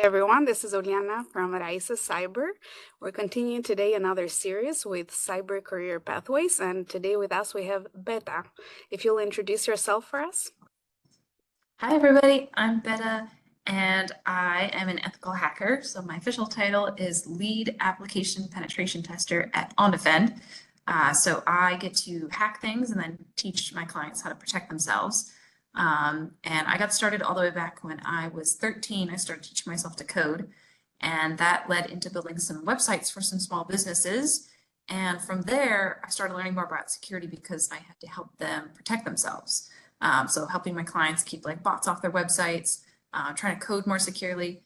everyone, this is Uljana from Raices Cyber. We're continuing today another series with Cyber Career Pathways, and today with us we have Betta. If you'll introduce yourself for us. Hi everybody, I'm Betta and I am an ethical hacker. So my official title is Lead Application Penetration Tester at OnDefend. So I get to hack things and then teach my clients how to protect themselves. And I got started all the way back when I was 13. I started teaching myself to code, and that led into building some websites for some small businesses. And from there, I started learning more about security because I had to help them protect themselves. So helping my clients keep like bots off their websites, trying to code more securely.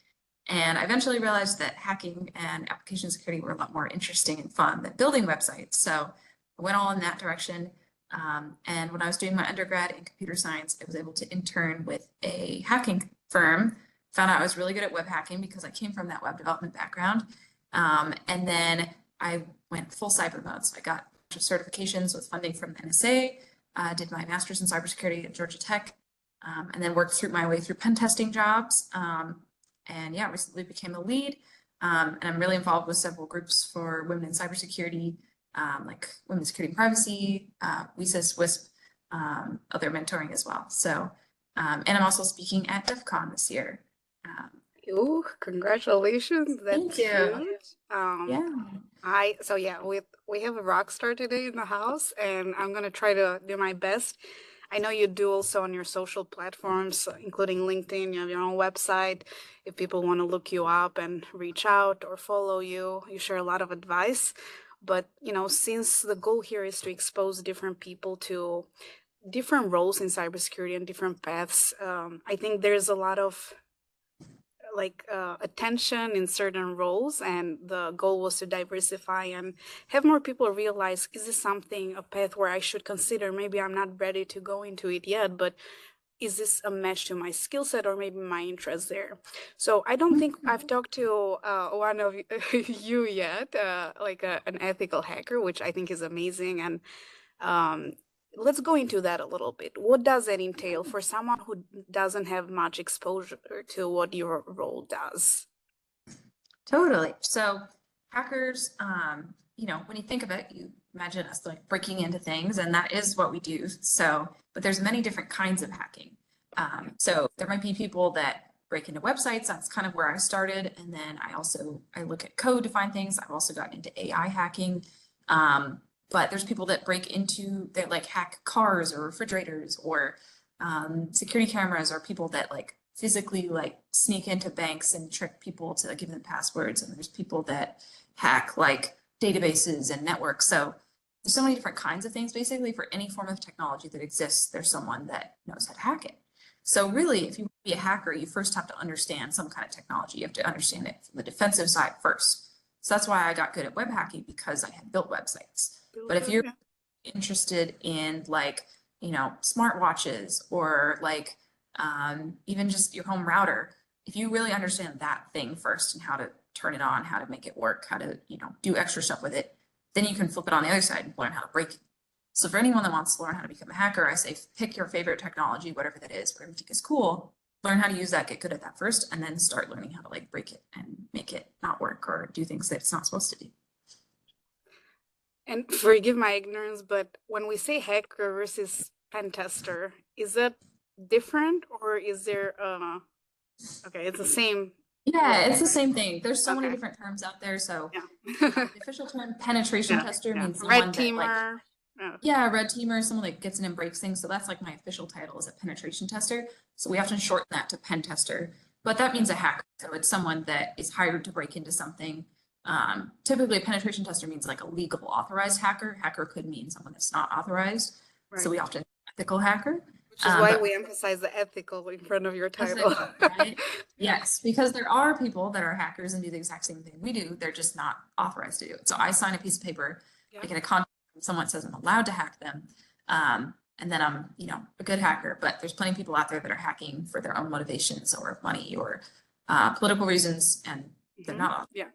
And I eventually realized that hacking and application security were a lot more interesting and fun than building websites. So I went all in that direction. And when I was doing my undergrad in computer science, I was able to intern with a hacking firm, found out I was really good at web hacking because I came from that web development background. And then I went full cyber mode. So I got a bunch of certifications with funding from the NSA, did my master's in cybersecurity at Georgia Tech, and then worked through my way through pen testing jobs. And yeah, recently became a lead. And I'm really involved with several groups for women in cybersecurity, like Women's Security and Privacy, Raices, WISP, other mentoring as well. So, and I'm also speaking at DEF CON this year. Ooh, congratulations. Thank That's you. huge. Yeah. We have a rock star today in the house, and I'm gonna try to do my best. I know you do also on your social platforms, including LinkedIn. You have your own website. If people want to look you up and reach out or follow you, you share a lot of advice. But since the goal here is to expose different people to different roles in cybersecurity and different paths, I think there's a lot of attention in certain roles, and the goal was to diversify and have more people realize, is this a path where I should consider? Maybe I'm not ready to go into it yet, but is this a match to my skill set or maybe my interest there? So I don't think I've talked to one of you yet, an ethical hacker, which I think is amazing. And let's go into that a little bit. What does that entail for someone who doesn't have much exposure to what your role does? Totally. So hackers, when you think of it, you imagine us like breaking into things, and that is what we do. So, but there's many different kinds of hacking. So there might be people that break into websites. That's kind of where I started. And then I look at code to find things. I've also gotten into AI hacking. But there's people that that like hack cars or refrigerators or security cameras, or people that like physically like sneak into banks and trick people to give them passwords. And there's people that hack like databases and networks. So there's so many different kinds of things. Basically, for any form of technology that exists, there's someone that knows how to hack it. So really, if you want to be a hacker, you first have to understand some kind of technology. You have to understand it from the defensive side first. So that's why I got good at web hacking, because I had built websites. But if you're interested in smartwatches or even just your home router, if you really understand that thing first and how to turn it on, how to make it work, how to do extra stuff with it, then you can flip it on the other side and learn how to break it. So for anyone that wants to learn how to become a hacker, I say pick your favorite technology, whatever that is, whatever you think is cool, learn how to use that, get good at that first, and then start learning how to break it and make it not work or do things that it's not supposed to do. And forgive my ignorance, but when we say hacker versus pen tester, is that different, or is there okay, it's the same? Yeah, it's the same thing. There's so many different terms out there. So the official term penetration tester means someone red teamer. Red teamer, someone that gets in and breaks things. So that's like my official title, is a penetration tester. So we often shorten that to pen tester, but that means a hacker. So it's someone that is hired to break into something. Typically a penetration tester means like a legal authorized hacker. Hacker could mean someone that's not authorized. Right. So we often ethical hacker. Which is why we emphasize the ethical in front of your title. Right? Yes, because there are people that are hackers and do the exact same thing we do. They're just not authorized to do it. So I sign a piece of paper, I get a contract from someone that says I'm allowed to hack them. And then I'm, a good hacker. But there's plenty of people out there that are hacking for their own motivations or money or political reasons, and they're not authorized.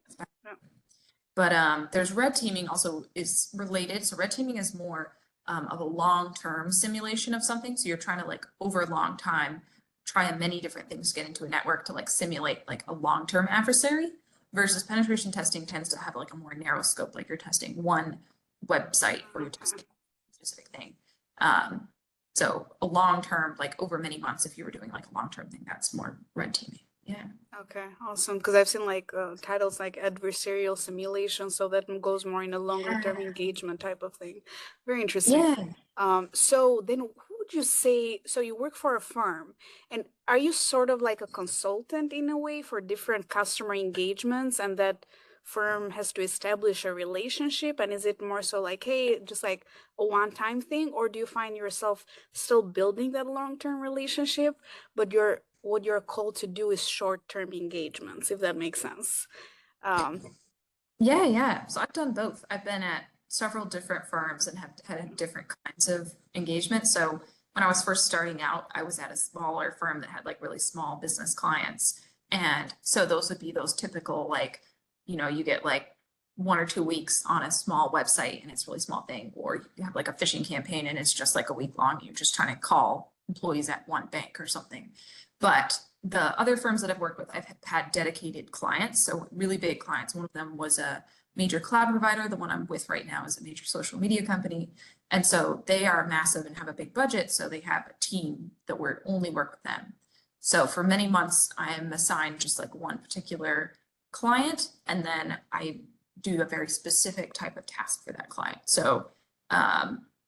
But there's red teaming also is related. So red teaming is more of a long-term simulation of something. So you're trying to over a long time try many different things to get into a network to like simulate like a long-term adversary, versus penetration testing tends to have like a more narrow scope, like you're testing one website or you're testing a specific thing. So a long-term, like over many months, if you were doing like a long-term thing, that's more red teaming. Yeah. Okay, awesome. Because I've seen like titles like adversarial simulation, so that goes more in a longer term engagement type of thing. Very interesting. Yeah. So then who would you say, so you work for a firm, and are you sort of like a consultant in a way for different customer engagements, and that firm has to establish a relationship? And is it more so like, hey, just like a one-time thing, or do you find yourself still building that long-term relationship, but what you're called to do is short-term engagements, if that makes sense? Um, Yeah, yeah. So I've done both. I've been at several different firms and have had different kinds of engagement. So when I was first starting out, I was at a smaller firm that had like really small business clients. And so those would be those typical, like, you get like 1 or 2 weeks on a small website and it's a really small thing, or you have like a phishing campaign and it's just like a week long. You're just trying to call employees at one bank or something. But the other firms that I've worked with, I've had dedicated clients, so really big clients. One of them was a major cloud provider. The one I'm with right now is a major social media company. And so they are massive and have a big budget. So they have a team that we only work with them. So for many months, I am assigned just like one particular client, and then I do a very specific type of task for that client. So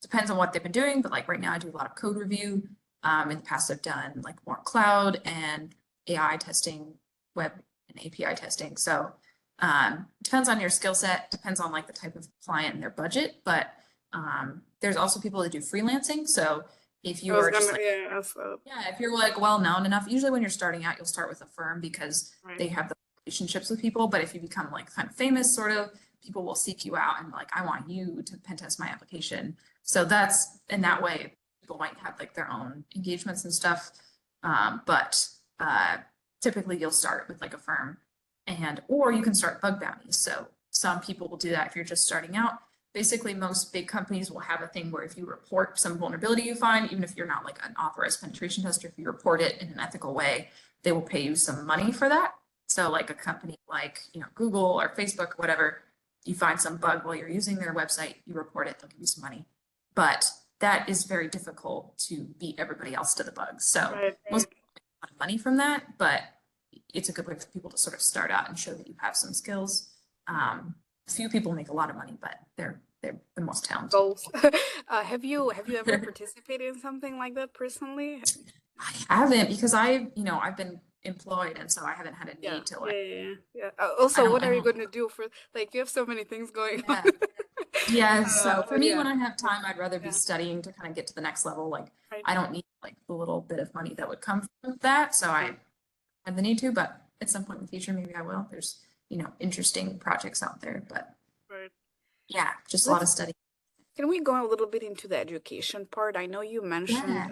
depends on what they've been doing, but like right now I do a lot of code review. In the past, I've done like more cloud and AI testing, web and API testing. So depends on your skill set, depends on like the type of client and their budget. But there's also people that do freelancing. So if you are just like, yeah, if you're like well known enough, usually when you're starting out, you'll start with a firm because they have the relationships with people. But if you become like kind of famous, sort of, people will seek you out and like, I want you to pen test my application. So that's in that way, people might have like their own engagements and stuff. But typically you'll start with like a firm, or you can start bug bounties. So some people will do that if you're just starting out. Basically, most big companies will have a thing where if you report some vulnerability you find, even if you're not like an authorized penetration tester, if you report it in an ethical way, they will pay you some money for that. So like a company like, Google or Facebook or whatever, you find some bug while you're using their website, you report it, they'll give you some money. But that is very difficult to beat everybody else to the bugs. So most people make a lot of money from that, but it's a good way for people to sort of start out and show that you have some skills. Few people make a lot of money, but they're the most talented. Goals. Have you ever participated in something like that personally? I haven't, because I've been employed, and so I haven't had a need to like. Yeah. Also, what are you going to do for, like, you have so many things going on? Yeah. So for me, when I have time, I'd rather be studying to kind of get to the next level. Like I don't need like the little bit of money that would come from that. So I have the need to, but at some point in the future, maybe I will. There's, interesting projects out there, but yeah, just a lot of study. Can we go a little bit into the education part? I know you mentioned,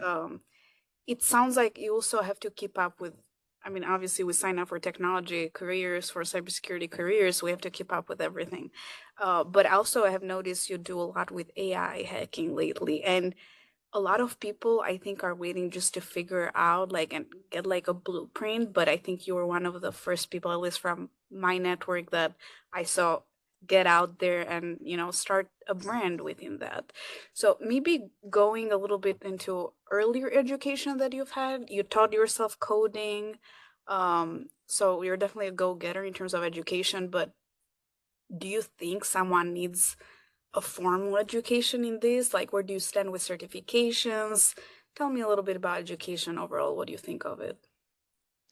it sounds like you also have to keep up with, I mean, obviously we sign up for technology careers, for cybersecurity careers, we have to keep up with everything. But also I have noticed you do a lot with AI hacking lately, and a lot of people I think are waiting just to figure out like and get like a blueprint, but I think you were one of the first people, at least from my network, that I saw get out there and start a brand within that. So maybe going a little bit into earlier education that you've had, you taught yourself coding, so you're definitely a go-getter in terms of education, but do you think someone needs a formal education in this? Like, where do you stand with certifications? Tell me a little bit about education overall. What do you think of it?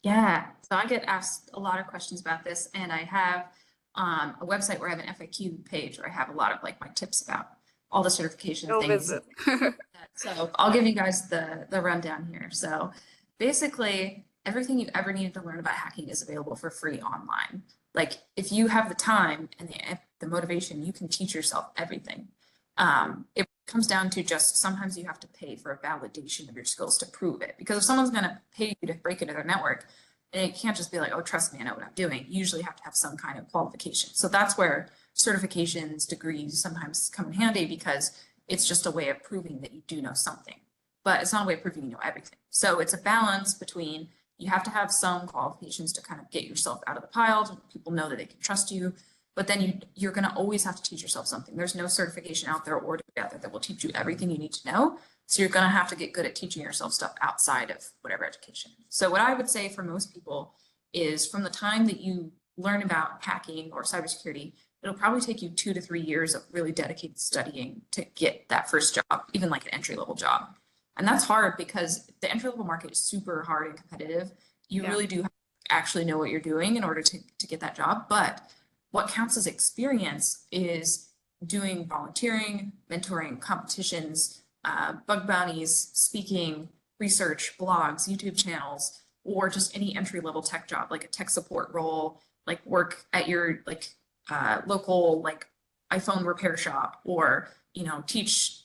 Yeah, so I get asked a lot of questions about this, and I have a website where I have an FAQ page where I have a lot of like my tips about all the certification Go things. visit. So I'll give you guys the rundown here. So basically, everything you ever needed to learn about hacking is available for free online. Like if you have the time and the motivation, you can teach yourself everything. It comes down to just sometimes you have to pay for a validation of your skills to prove it. Because if someone's going to pay you to break into their network, it can't just be like, oh, trust me, I know what I'm doing. You usually have to have some kind of qualification. So that's where certifications, degrees sometimes come in handy, because it's just a way of proving that you do know something. but it's not a way of proving you know everything. So it's a balance between you have to have some qualifications to kind of get yourself out of the pile, to people know that they can trust you, but then you're going to always have to teach yourself something. There's no certification out there or degree out there that will teach you everything you need to know. So you're going to have to get good at teaching yourself stuff outside of whatever education. So what I would say for most people is from the time that you learn about hacking or cybersecurity, it'll probably take you 2 to 3 years of really dedicated studying to get that first job, even like an entry-level job. And that's hard because the entry-level market is super hard and competitive. You really do have to actually know what you're doing in order to get that job. But what counts as experience is doing volunteering, mentoring, competitions, bug bounties, speaking, research, blogs, YouTube channels, or just any entry-level tech job, like a tech support role, like work at your local like iPhone repair shop, or teach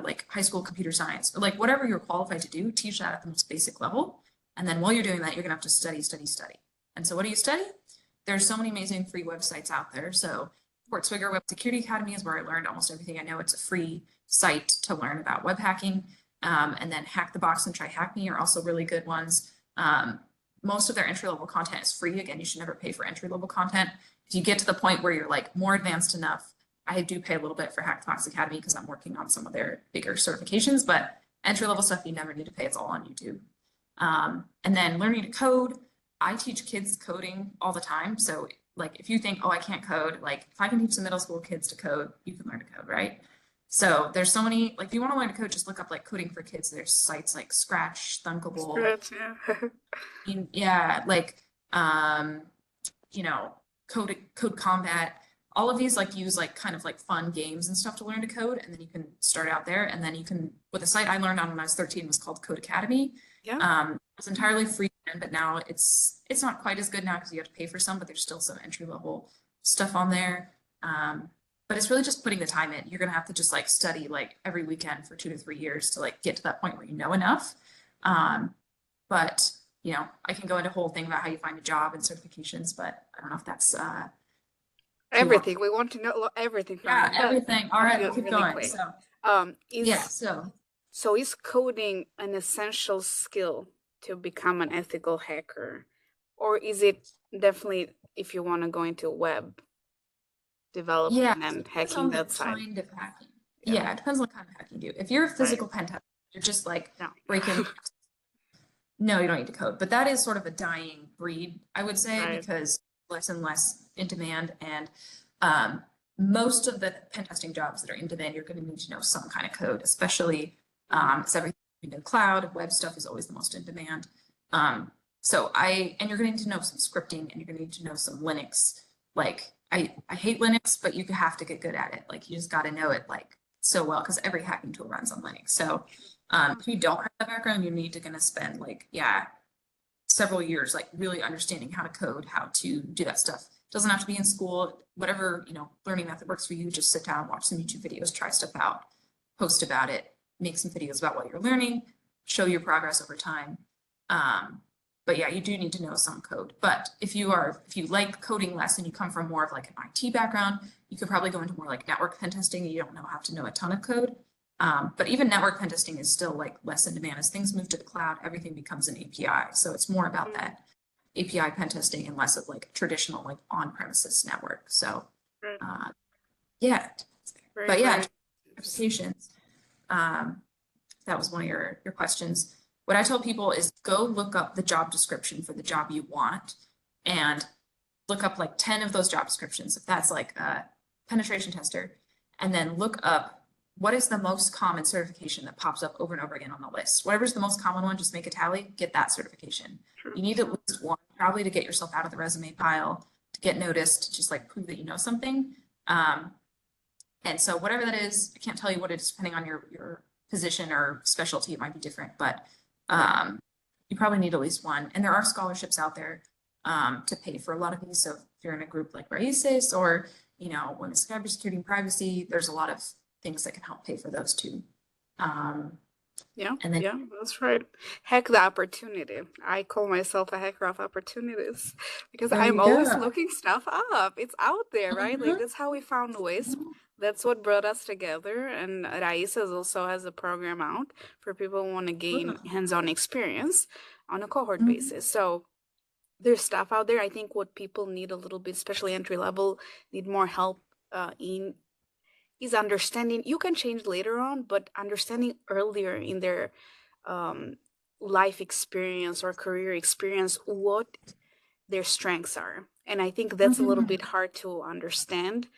like high school computer science, or like whatever you're qualified to do, teach that at the most basic level. And then while you're doing that, you're gonna have to study, study, study. And so what do you study? There's so many amazing free websites out there. So Fort Swigger Web Security Academy is where I learned almost everything I know. It's a free site to learn about web hacking. And then Hack the Box and Try Hack Me are also really good ones. Most of their entry-level content is free. Again, you should never pay for entry-level content. If you get to the point where you're like more advanced enough, I do pay a little bit for Hack the Box Academy because I'm working on some of their bigger certifications, but entry-level stuff you never need to pay. It's all on YouTube. And then learning to code. I teach kids coding all the time. So like if you think, oh, I can't code, like if I can teach the middle school kids to code, you can learn to code, right? So there's so many, like if you want to learn to code, just look up like coding for kids. There's sites like Scratch, Thunkable. Scratch, yeah. Yeah, like Code Combat. All of these like use like kind of like fun games and stuff to learn to code, and then you can start out there, and then you can, with a site I learned on when I was 13 was called Code Academy. Yeah. It's entirely free, but now it's not quite as good now because you have to pay for some, but there's still some entry level stuff on there. But it's really just putting the time in. You're gonna have to just like study like every weekend for 2 to 3 years to like get to that point where you know enough. But I can go into a whole thing about how you find a job and certifications, but I don't know if that's Everything. We want to know everything from you. Everything. All right, we'll keep really going. quick. So So is coding an essential skill to become an ethical hacker? Or is it definitely if you want to go into web development and hacking that side? kind of hacking. Yeah, it depends on what kind of hacking you do. If you're a physical pen tester, you're just like breaking. No, you don't need to code, but that is sort of a dying breed, I would say, because less and less in demand. And most of the pen testing jobs that are in demand, you're going to need to know some kind of code, especially it's everything in the cloud. Web stuff is always the most in demand. And you're going to need to know some scripting, and you're going to need to know some Linux. Like I hate Linux, but you have to get good at it. Like you just got to know it like so well because every hacking tool runs on Linux. So if you don't have that background, you need to gonna spend like several years like really understanding how to code, how to do that stuff. It doesn't have to be in school. Whatever learning method works for you. Just sit down, watch some YouTube videos, try stuff out, post about it, make some videos about what you're learning, show your progress over time. But yeah, you do need to know some code. But if you like coding less and you come from more of like an IT background, you could probably go into more like network pen testing. You don't have to know a ton of code. But even network pen testing is still like less in demand. As things move to the cloud, everything becomes an API. So it's more about that API pen testing and less of like traditional like on-premises network. So applications. That was one of your questions. What I tell people is go look up the job description for the job you want and look up like 10 of those job descriptions. If that's like a penetration tester, and then look up what is the most common certification that pops up over and over again on the list. Whatever's the most common one, just make a tally, get that certification. You need at least one, probably to get yourself out of the resume pile, to get noticed, to just like prove that you know something. And so whatever that is, I can't tell you what it is depending on your position or specialty, it might be different, but you probably need at least one. And there are scholarships out there to pay for a lot of these. So if you're in a group like Raices or, Women's Cybersecurity and Privacy, there's a lot of things that can help pay for those too. That's right. Hack the opportunity. I call myself a hacker of opportunities because I'm always looking stuff up. It's out there, right? Like that's how we found WISP. That's what brought us together. And Raices also has a program out for people who want to gain hands-on experience on a cohort Mhm. basis. So there's stuff out there. I think what people need a little bit, especially entry level, need more help in is understanding. You can change later on, but understanding earlier in their um, life experience or career experience what their strengths are. And I think that's a little Mhm. bit hard to understand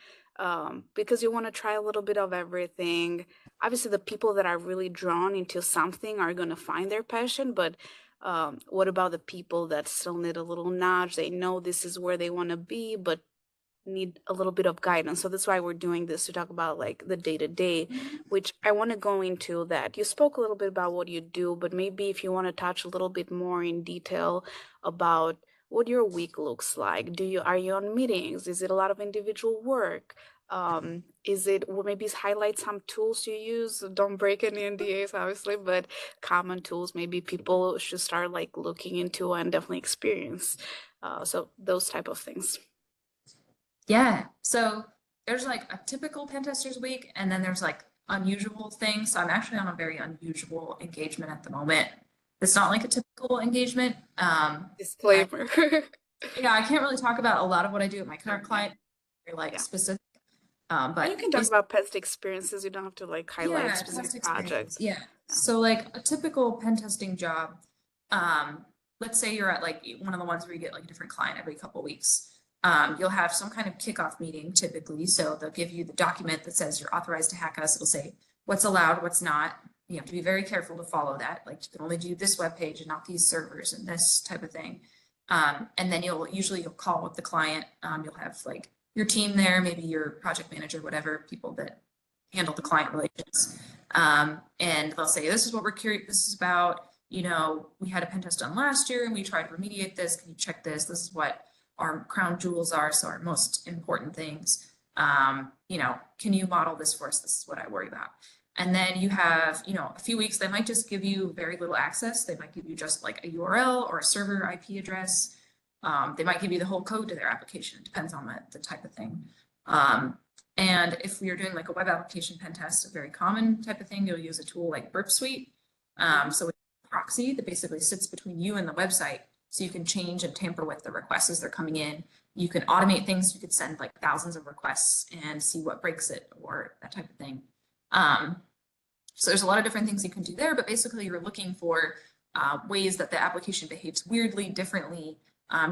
because you want to try a little bit of everything. Obviously, the people that are really drawn into something are going to find their passion, but what about the people that still need a little nudge? They know this is where they want to be, but need a little bit of guidance. So that's why we're doing this, to talk about like the day to day, which I want to go into that. You spoke a little bit about what you do, but maybe if you want to touch a little bit more in detail about what your week looks like. Are you on meetings? Is it a lot of individual work? Is it, well, maybe highlight some tools you use? Don't break any NDAs, obviously, but common tools maybe people should start like looking into and definitely experience. So those type of things. Yeah. So there's like a typical pen tester's week, and then there's like unusual things. So I'm actually on a very unusual engagement at the moment. It's not like a typical engagement. Disclaimer. Yeah, I can't really talk about a lot of what I do at my current client, very like Yeah. specific. And you But can talk about past experiences. You don't have to like highlight yeah, past specific experience. projects. Yeah. Yeah. So like a typical pen testing job, let's say you're at like one of the ones where you get like a different client every couple weeks. You'll have some kind of kickoff meeting typically. So they'll give you the document that says you're authorized to hack us. It'll say what's allowed, what's not. You have to be very careful to follow that. Like you can only do this web page and not these servers and this type of thing. And then you'll call with the client. You'll have like your team there, maybe your project manager, whatever, people that handle the client relations. And they'll say, this is what we're curious, this is about, we had a pen test done last year and we tried to remediate this. Can you check this? This is what our crown jewels are. So our most important things. Can you model this for us? This is what I worry about. And then you have, a few weeks, they might just give you very little access. They might give you just like a URL or a server IP address. They might give you the whole code to their application. It depends on the type of thing. And if we are doing like a web application pen test, a very common type of thing, you'll use a tool like Burp Suite. So it's a proxy that basically sits between you and the website. So you can change and tamper with the requests as they're coming in. You can automate things. You could send like thousands of requests and see what breaks it or that type of thing. So there's a lot of different things you can do there, but basically you're looking for ways that the application behaves weirdly, differently.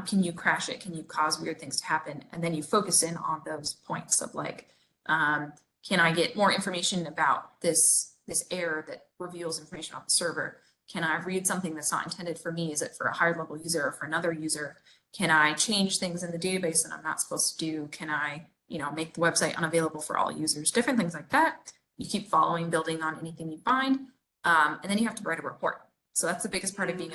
Can you crash it? Can you cause weird things to happen? And then you focus in on those points of like, can I get more information about this error that reveals information on the server? Can I read something that's not intended for me? Is it for a higher level user or for another user? Can I change things in the database that I'm not supposed to do? Can I, make the website unavailable for all users? Different things like that. You keep following, building on anything you find, and then you have to write a report. So that's the biggest part of being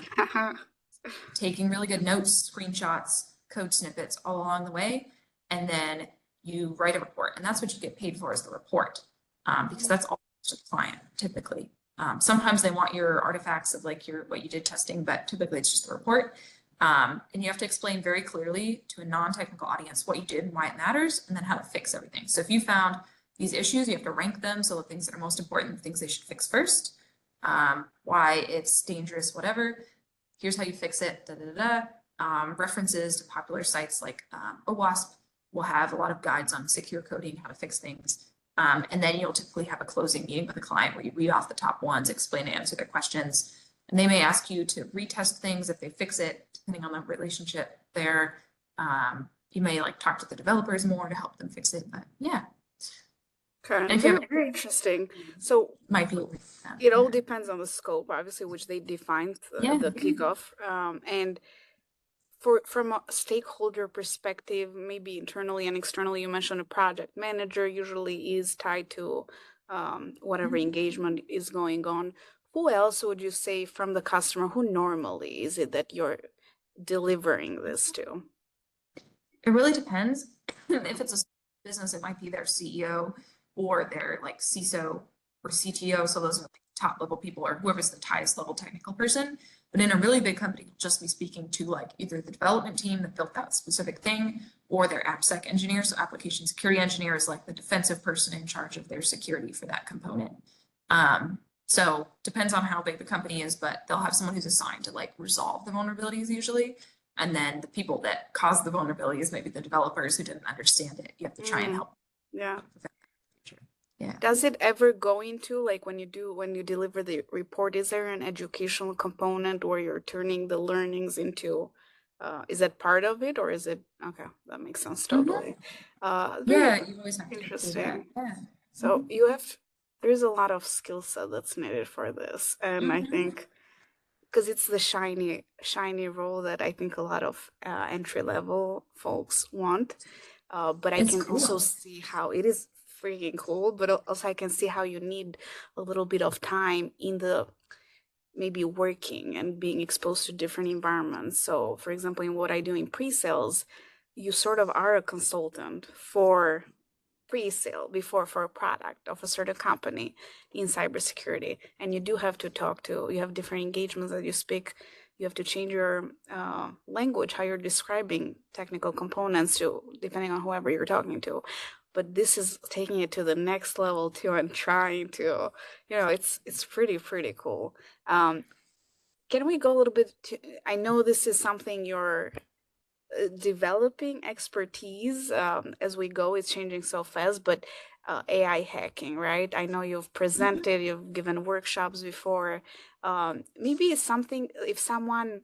taking really good notes, screenshots, code snippets all along the way, and then you write a report, and that's what you get paid for is the report, because that's all to the client typically. Sometimes they want your artifacts of like what you did testing, but typically it's just the report. And you have to explain very clearly to a non-technical audience what you did and why it matters, and then how to fix everything. So if you found these issues, you have to rank them. So the things that are most important, the things they should fix first, why it's dangerous, whatever. Here's how you fix it, da, da, da, da. References to popular sites like OWASP will have a lot of guides on secure coding, how to fix things. And then you'll typically have a closing meeting with the client where you read off the top ones, explain and answer their questions. And they may ask you to retest things if they fix it, depending on the relationship there. You may like talk to the developers more to help them fix it, but yeah. Okay, And if you very, have, very interesting. So might be, it all depends on the scope, obviously, which they defined yeah. the kickoff. And from a stakeholder perspective, maybe internally and externally, you mentioned a project manager usually is tied to whatever engagement is going on. Who else would you say from the customer, who normally is it that you're delivering this to? It really depends. If it's a business, it might be their CEO or their like CISO or CTO. So those are like top level people or whoever's the highest level technical person. But in a really big company, you'll just be speaking to like either the development team that built that specific thing or they're AppSec engineers. So application security engineer is like the defensive person in charge of their security for that component. So depends on how big the company is, but they'll have someone who's assigned to like resolve the vulnerabilities usually. And then the people that cause the vulnerabilities, maybe the developers who didn't understand it, you have to try and help. Yeah. Yeah. Does it ever go into, like, when you deliver the report, is there an educational component where you're turning the learnings into, is that part of it, or is it, okay, that makes sense totally. Very Yeah, you always have to include that. interesting. Yeah. So there's a lot of skill set that's needed for this. And I think because it's the shiny role that I think a lot of entry level folks want. But I It's can also cool. see how it is freaking cool, but also I can see how you need a little bit of time in the maybe working and being exposed to different environments. So, for example, in what I do in pre-sales, you sort of are a consultant for pre-sale before for a product of a certain company in cybersecurity, and you do have to you have different engagements that you speak. You have to change your language, how you're describing technical components to depending on whoever you're talking to. But this is taking it to the next level too, and trying to, it's pretty cool. Can we go a little bit to, I know this is something you're developing expertise as we go. It's changing so fast, but AI hacking, right? I know you've presented, you've given workshops before. Maybe it's something, if someone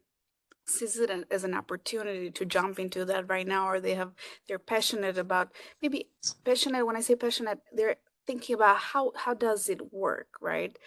sees it as an opportunity to jump into that right now, or they're passionate about, maybe passionate, when I say passionate, they're thinking about how does it work, right?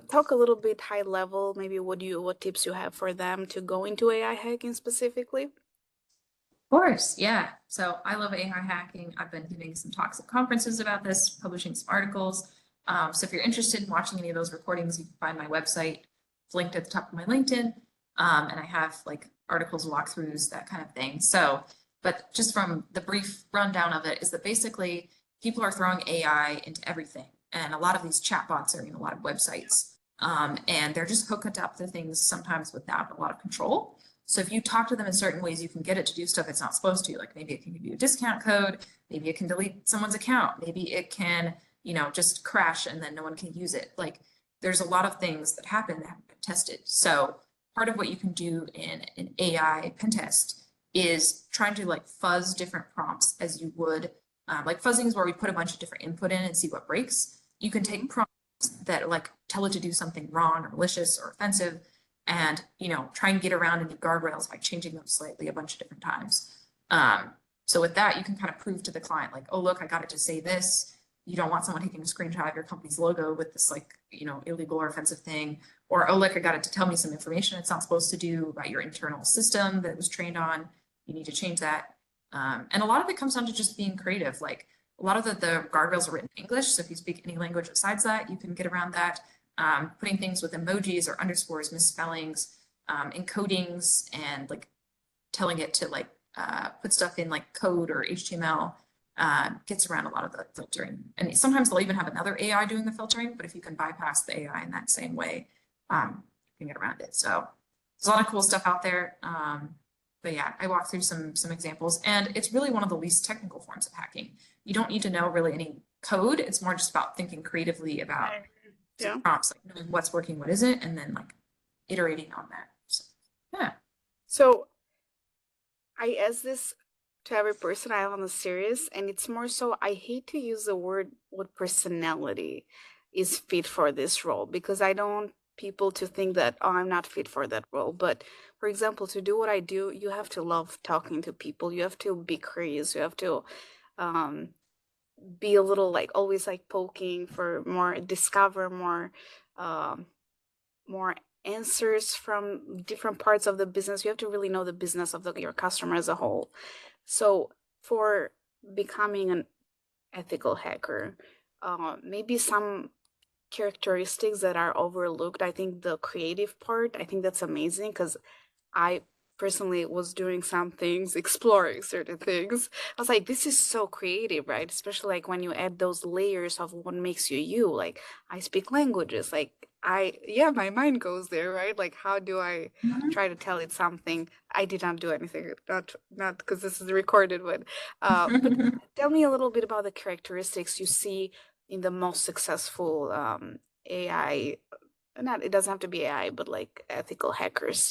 Talk a little bit high level, maybe what tips you have for them to go into AI hacking specifically. Of course, yeah. So I love AI hacking. I've been giving some talks at conferences about this, publishing some articles. So if you're interested in watching any of those recordings, you can find my website. It's linked at the top of my LinkedIn. And I have like articles, walkthroughs, that kind of thing. So, but just from the brief rundown of it is that basically people are throwing AI into everything. And a lot of these chatbots are in a lot of websites. And they're just hooked up to things sometimes without a lot of control. So if you talk to them in certain ways, you can get it to do stuff it's not supposed to. Like maybe it can give you a discount code, maybe it can delete someone's account, maybe it can, just crash and then no one can use it. Like there's a lot of things that happen that haven't been tested. So part of what you can do in an AI pen test is trying to like fuzz different prompts as you would, like fuzzing is where we put a bunch of different input in and see what breaks. You can take prompts that like tell it to do something wrong or malicious or offensive, and try and get around any guardrails by changing them slightly a bunch of different times. So with that, you can kind of prove to the client like, oh look, I got it to say this. You don't want someone taking a screenshot of your company's logo with this like illegal or offensive thing, or oh look, I got it to tell me some information it's not supposed to do about your internal system that it was trained on. You need to change that. And a lot of it comes down to just being creative. Like a lot of the guardrails are written in English, so if you speak any language besides that, you can get around that. Putting things with emojis or underscores, misspellings, encodings, and like telling it to like put stuff in like code or HTML gets around a lot of the filtering. And sometimes they'll even have another AI doing the filtering, but if you can bypass the AI in that same way, you can get around it. So there's a lot of cool stuff out there. But yeah, I walk through some examples, and it's really one of the least technical forms of hacking. You don't need to know really any code. It's more just about thinking creatively about Yeah. prompts, like knowing what's working, what isn't, and then like iterating on that. So, yeah. So I ask this to every person I have on the series, and it's more so I hate to use the word what personality is fit for this role, because I don't want people to think that, oh, I'm not fit for that role. But for example, to do what I do, you have to love talking to people. You have to be curious. You have to um, be a little like always like poking for more, discover um, more answers from different parts of the business. You have to really know the business of your customer as a whole. So for becoming an ethical hacker, maybe some characteristics that are overlooked. I think the creative part, I think that's amazing, because I personally was doing some things, exploring certain things. I was like, this is so creative, right? Especially like when you add those layers of what makes you you. Like I speak languages, like yeah, my mind goes there, right? Like how do I Mhm. try to tell it something? I did not do anything, not because this is recorded, but tell me a little bit about the characteristics you see in the most successful AI. Not, it doesn't have to be AI, but like ethical hackers.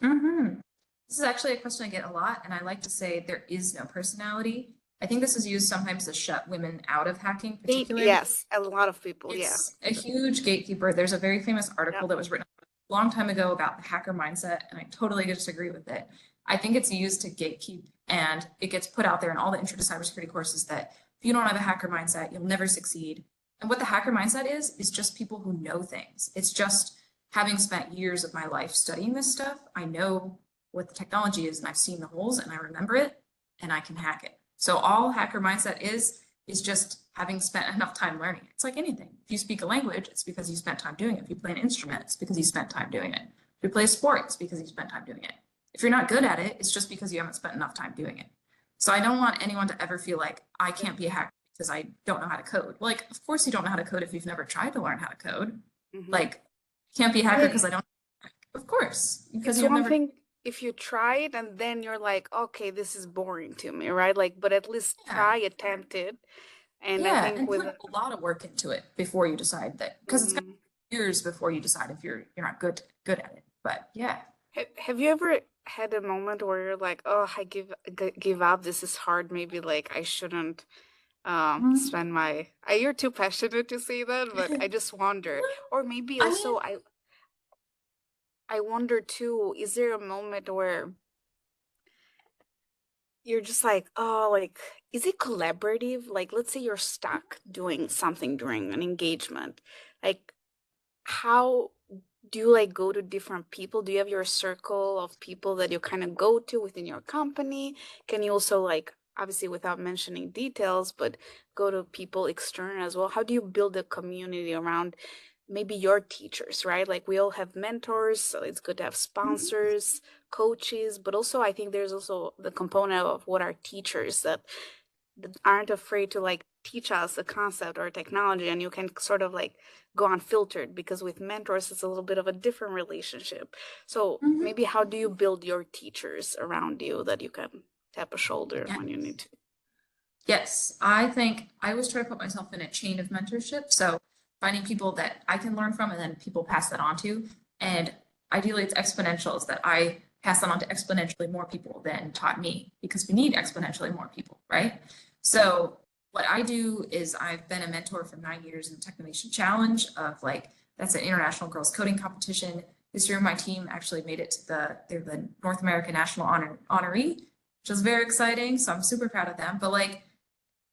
Mhm. This is actually a question I get a lot, and I like to say there is no personality. I think this is used sometimes to shut women out of hacking, particularly. Yes, a lot of people, yeah. It's a huge gatekeeper. There's a very famous Yeah. article that was written a long time ago about the hacker mindset, and I totally disagree with it. I think it's used to gatekeep, and it gets put out there in all the intro to cybersecurity courses that if you don't have a hacker mindset, you'll never succeed. And what the hacker mindset is just people who know things. It's just having spent years of my life studying this stuff, I know what the technology is, and I've seen the holes, and I remember it, and I can hack it. So all hacker mindset is just having spent enough time learning it. It's like anything. If you speak a language, it's because you spent time doing it. If you play an instrument, it's because you spent time doing it. If you play a sport, it's because you spent time doing it. If you're not good at it, it's just because you haven't spent enough time doing it. So I don't want anyone to ever feel like I can't be a hacker because I don't know how to code. Like, of course you don't know how to code if you've never tried to learn how to code. Hmm. Like, can't be a I hacker because mean, I don't. Of course, because it's you have one never. thing if you try it and then you're like, okay, this is boring to me, right? Like, but at least Yeah, try, attempt it. And I yeah, think and with, put a lot of work into it before you decide that, because it's gonna mhm. be years before you decide if you're not good at it. But yeah. Have you ever had a moment where you're like, oh, give up. This is hard. Maybe like I shouldn't Mm. spend my you're too passionate to say that, but I just wonder. Or maybe I mean, also I wonder too, is there a moment where you're just like, oh, like, is it collaborative? Like, let's say you're stuck doing something during an engagement. Like, how do you like go to different people? Do you have your circle of people that you kind of go to within your company? Can you also like, obviously without mentioning details, but go to people external as well? How do you build a community around maybe your teachers, right? Like we all have mentors, so it's good to have sponsors, coaches, but also I think there's also the component of what are teachers that aren't afraid to like teach us a concept or a technology, and you can sort of like go unfiltered because with mentors it's a little bit of a different relationship. So mhm. maybe how do you build your teachers around you that you can tap a shoulder Yeah. when you need to? Yes, I think I always try to put myself in a chain of mentorship. So finding people that I can learn from and then people pass that on to. And ideally it's exponential, is that I pass that on to exponentially more people than taught me because we need exponentially more people, right? So what I do is I've been a mentor for 9 years in the Technovation Challenge of like, that's an international girls coding competition. This year my team actually made it to they're the North American National Honoree, which was very exciting. So I'm super proud of them. But like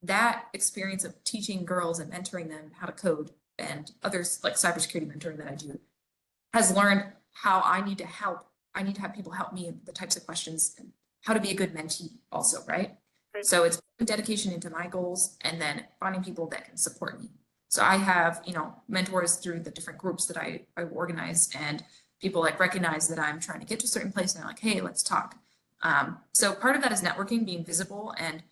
that experience of teaching girls and mentoring them how to code and others like cybersecurity mentoring that I do has learned how I need to help. I need to have people help me in the types of questions and how to be a good mentee also, right? Right. So it's dedication into my goals and then finding people that can support me. So I have, mentors through the different groups that I organize and people like recognize that I'm trying to get to a certain place and they're like, hey, let's talk. So part of that is networking, being visible and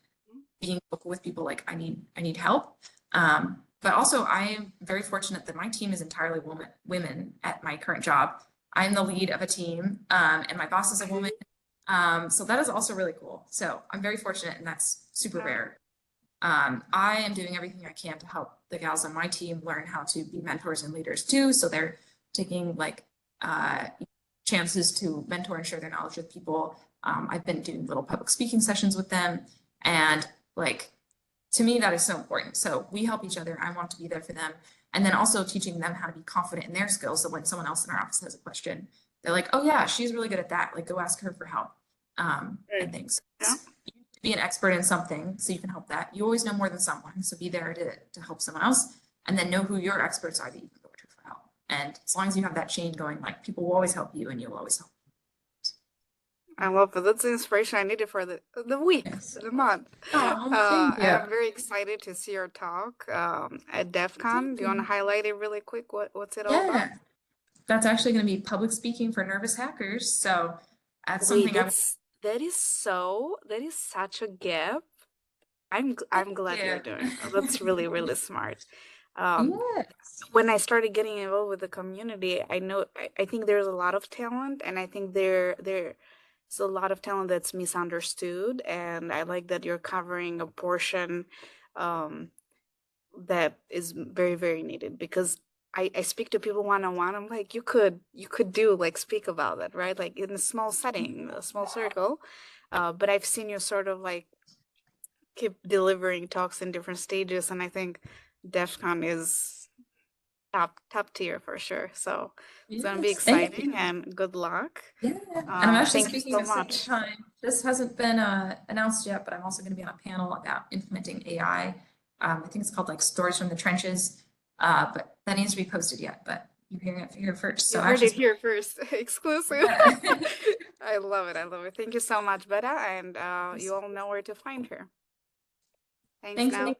being vocal with people like I need help. But also I am very fortunate that my team is entirely women at my current job. I'm the lead of a team, and my boss is a woman. So that is also really cool. So I'm very fortunate, and that's super Yeah. rare. I am doing everything I can to help the gals on my team learn how to be mentors and leaders too. So they're taking like chances to mentor and share their knowledge with people. I've been doing little public speaking sessions with them, and like to me that is so important. So we help each other. I want to be there for them, and then also teaching them how to be confident in their skills. So when someone else in our office has a question, they're like, "Oh yeah, she's really good at that. Like go ask her for help," Right. and things. Yeah. Be an expert in something so you can help that. You always know more than someone, so be there to help someone else, and then know who your experts are that you can go to for help. And as long as you have that chain going, like people will always help you, and you'll always help. I love it. That's the inspiration I needed for the week, Yes. the month. Oh, thank And you. I'm very excited to see your talk at DEF CON. Thank Do you want to you. highlight it really quick? What's it all about? Yeah, that's actually going to be public speaking for nervous hackers. So That's Wait, something I've that is such a gap. I'm Thank glad you're you. doing that. That's really, really smart. Um, Yes. when I started getting involved with the community, I think there's a lot of talent, and I think there's a lot of talent that's misunderstood, and I like that you're covering a portion um, that is very, very needed because I speak to people one on one. I'm like, you could do like speak about that, right? Like in a small setting, a small circle. But I've seen you sort of like keep delivering talks in different stages, and I think DEF CON is top tier for sure. So it's gonna be Yes, thank exciting you. and good luck. Yeah, and I'm actually Thank you speaking so a second much. time. This hasn't been announced yet, but I'm also going to be on a panel about implementing AI. I think it's called like Stories from the Trenches, but that needs to be posted yet. But you're hearing it here first. So You heard actually, it here first, exclusive. yeah. I love it. I love it. Thank you so much, Betta, and you Yes. all know where to find her. Thanks Thanks, now. Minnie.